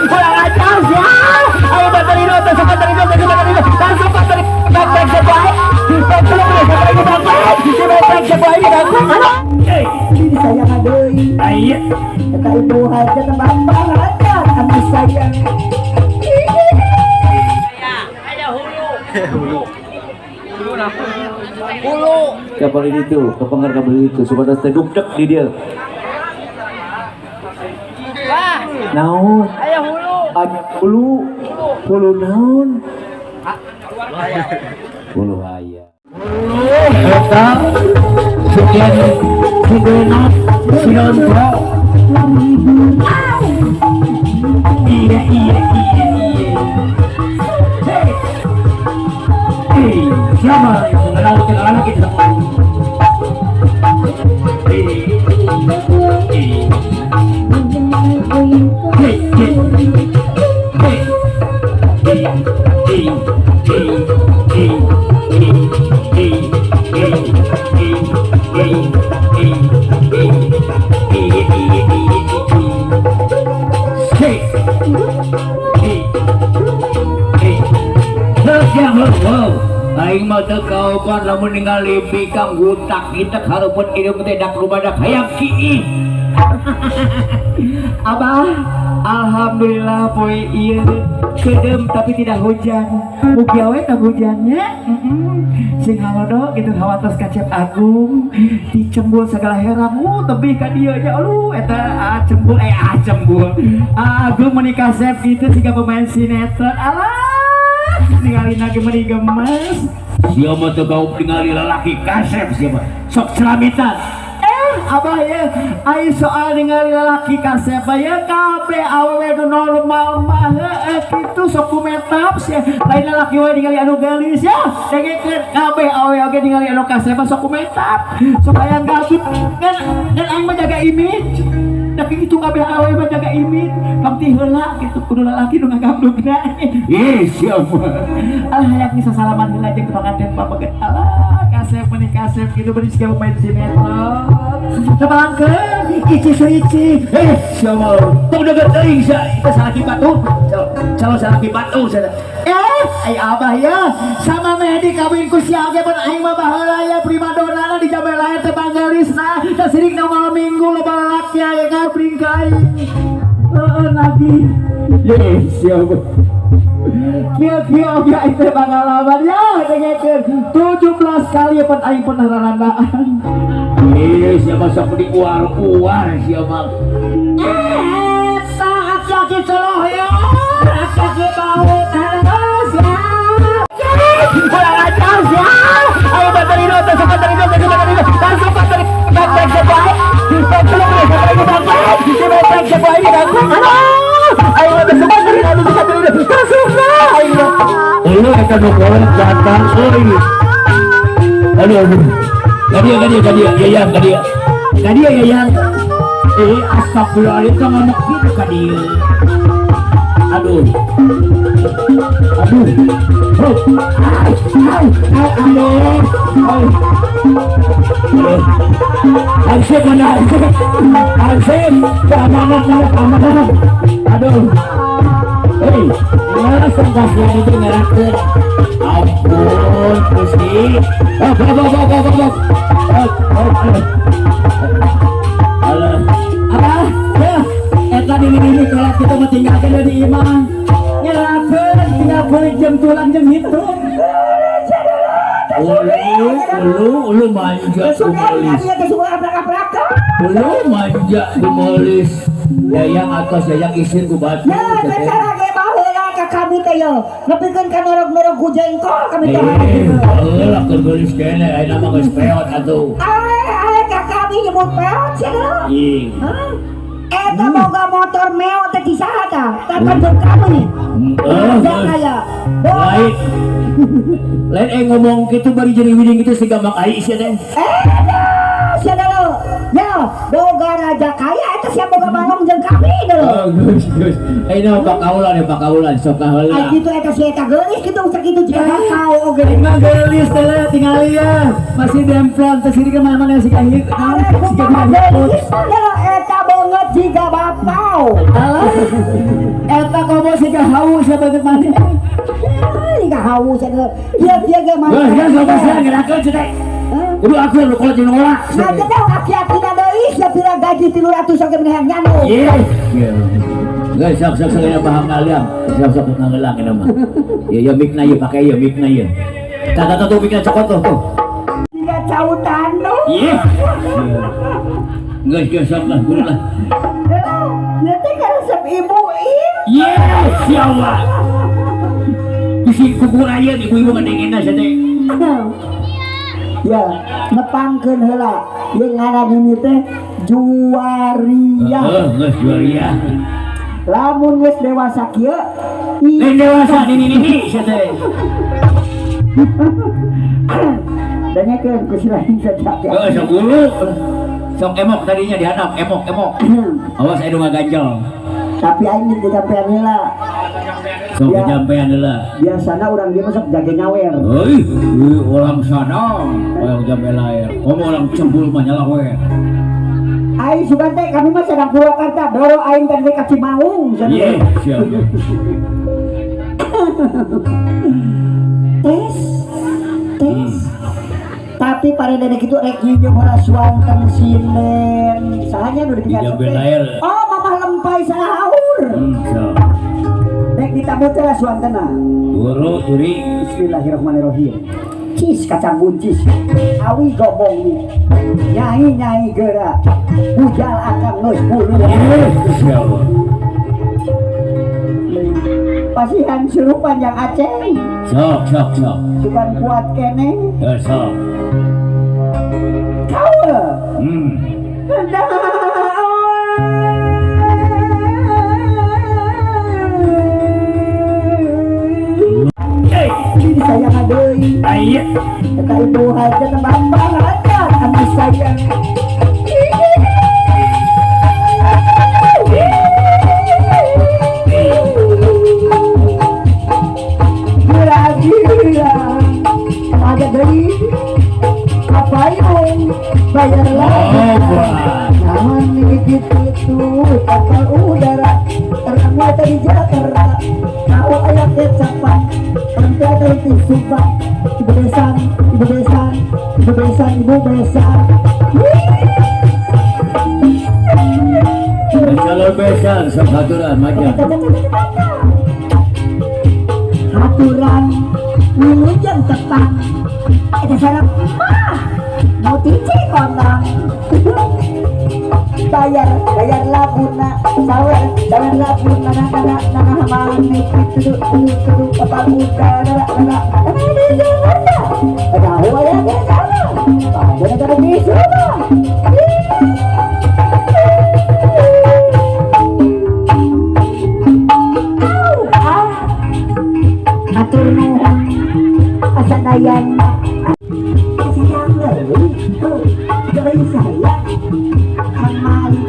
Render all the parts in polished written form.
kurang ajar ya. Ayo bateri do, langsung bateri do, langsung bateri back sebaik. Belum sampai ke back sebaik ini aku. Ini saya ngadoi. Ayo. Kata ibu aja teman aja kami sayang. Ada hulu. Hulu. Kapal ini tuh, kepengar kabel itu supaya terdugdek di dia. Naon? Aya hulu. Ada hulu naon? Hulu aya. Eta sekian segenap sinon pro. Iya. Hey, siapa yang mengenal anak kita? Aing mah teu kaopan lamun ningali bikang gutak kita hareupeun indung teh dak rumadak hayang kiih. Abah, alhamdulillah poe ieu kedem tapi tidak hujan. Mugi awe teu hujannya. Sing halodo gitu hawatos kacep agung dicembul segala heran tebih ka dieu nya aduh eta cembul agung menikah sep gitu siga pemain sinetron alah ningali lagi meni gemes siapa tuh kau ningali lalaki kasep siapa sok celamitan abah ya ai soal ningali lalaki kasep ya kabe awewe nu normal mah kitu sok kumetap sia lain lalaki we ningali anu gelis ya dengekeun kabe awewe oge ningali anu kasep sok kumetap supaya gabut kan aing mah jaga image tapi itu kabeh awewe mah jaga image pamti heula kitu kudu lalaki nu ngagabdugna ih siapa hayang bisa salaman heula jeung pengantin papaget alah kasep meni kasep kitu beuris ka pemain sinetron Tabangkeun ici siapa tong deugeut teuing sia itu salaki batu calon salaki batu cenah ai abah ya sama meh dikawin ku sia ge mun aing mah baheula ya primadona di jambe lair teh banggelisna teh sirik na malam minggu loba lalaki aya ngabring ka aing lagi ye siapa kia oge aing teh pangalaman ya dengekeun 17 kali pun aing pernah rarandaan siapa sok di uar siapa saat lagi celoh ya kaki bau terus ya kurang ajar ya ayo bateri do langsung bateri langsung bateri back sebaik belum sampai ke back sebaik ini aku ayo bateri langsung ayo lu akan ngobrol datang sorry aduh Kadia yayang astagfirullahaladzim ngomong gitu kadia aduh Ansip mana Ansip keamanan aduh mana sangkasnya itu ngerakeun ampun pusing eta diri kalau kita mau tinggalkan dari iman nyerakeun tinggal balik jam tulang jam hitung ulu manja gemelis ulu manja gemelis yayang atas yayang isin ku batu kami teh yo ngepikeun ka norog-norog ku jengkol kami teh lah keur geulis kene aya nama geus peot atuh ka kami nyebut peot cenah eta boga motor meo teh di saha tah tapan kamu nih aya lain ngomong kitu bari jeung widing kitu si gampang ai sia teh sia lo ya boga raja kaya eta sia boga balong jeung kami deuleuh geus ayeuna pakaulan sok kaheula ai kitu eta si eta geulis kitu sakitu jiga bakau oge mah geulis teh tingali ya masih demplon teh siri ke mana-mana si kahit si geulis eta banget jiga bakau eta siapa ke mana? Ini gak haus dia gak mau. Ya sama saya ngelakuin sudah. Kudu aku lu kalau jeung olah. Nah, kita aki-aki deui sapira gaji 300 oge menehan nyamuk. Iya. Guys, sok ya paham kalian. Sok ngelang ini mah. Ya mikna ieu pakai ya mikna ieu. Kata tuh mikna cokot tuh. Dia cautan lo. Iya. Guys, sok lah, kudu lah. Ya teh resep ibuin. Yes, ya Allah. Bisi kukur aya ibu-ibu ngadengena teh. Ya, nepangkeun heula. Yang ngaran ini teh Juwaria. Geus Juwaria. Lamun geus dewasa kieu, Lain dewasa ini teh. danyakeun ku silain saja. Sok bulu. Sok emok tadinya dihanap, emok. Awas aya nu ngaganjel. Tapi aing teu sampean heula. Sok kenyampean heula. Biasana urang dia masuk jaga nyawer. Euy, orang sana, orang jambe lair. Komo orang cembul mah nyala we. Aing sugan teh kami mah sedang Purwakarta, doro aing teh ka Cimaung. Iya, siap. Tes. Tapi pada dedek itu rek nyium heula suanten sinen. Sahanya nu ditinggal. Jambe lair. Oh, mamah lempay salahaur. Siap. Rek ditamu teh lah suantena. Guru turi. Bismillahirrahmanirrahim. Cis kacang buncis. Awi gobong nih. Nyai geura. Bujal akan geus bulu. Siap. Pasihan surupan yang Aceh. Sok. Sugan kuat kene. Sok. Kau. Ini sayang adeui. Aya. Kata ibu aja tambah aja kami sayang. Gila. Ada dari apa yang bayarlah. Jangan dikit itu kapal udara terkamu tadi Jakarta. Kau ayat kecapan. Terus disumpah ibu besan. Calon besan sok haturan macam. Haturan wilujeng tepan. Eta sareng mau tici kondang. Bayar labuna sawer labuna nana mani itu kapal muda nana ada waya ke sana ada di sana atur nuhun asanayan sayang deui sayang amali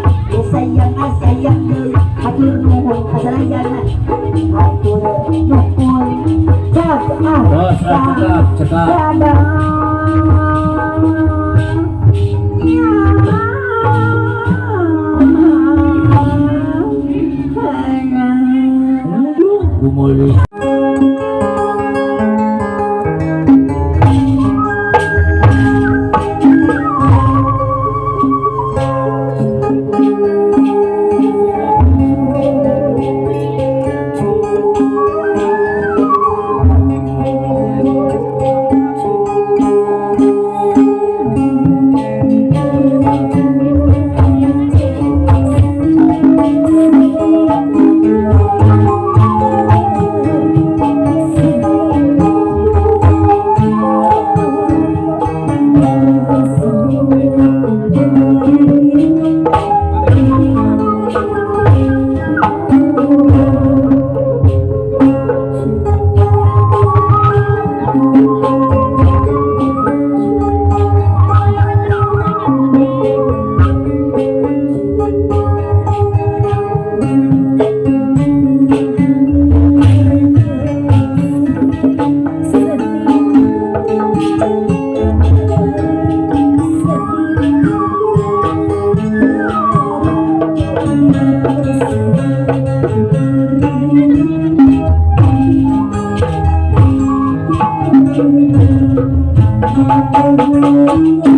sayang deui atur nuhun asanayan atur nuhun cekap Gumuli. Thank you.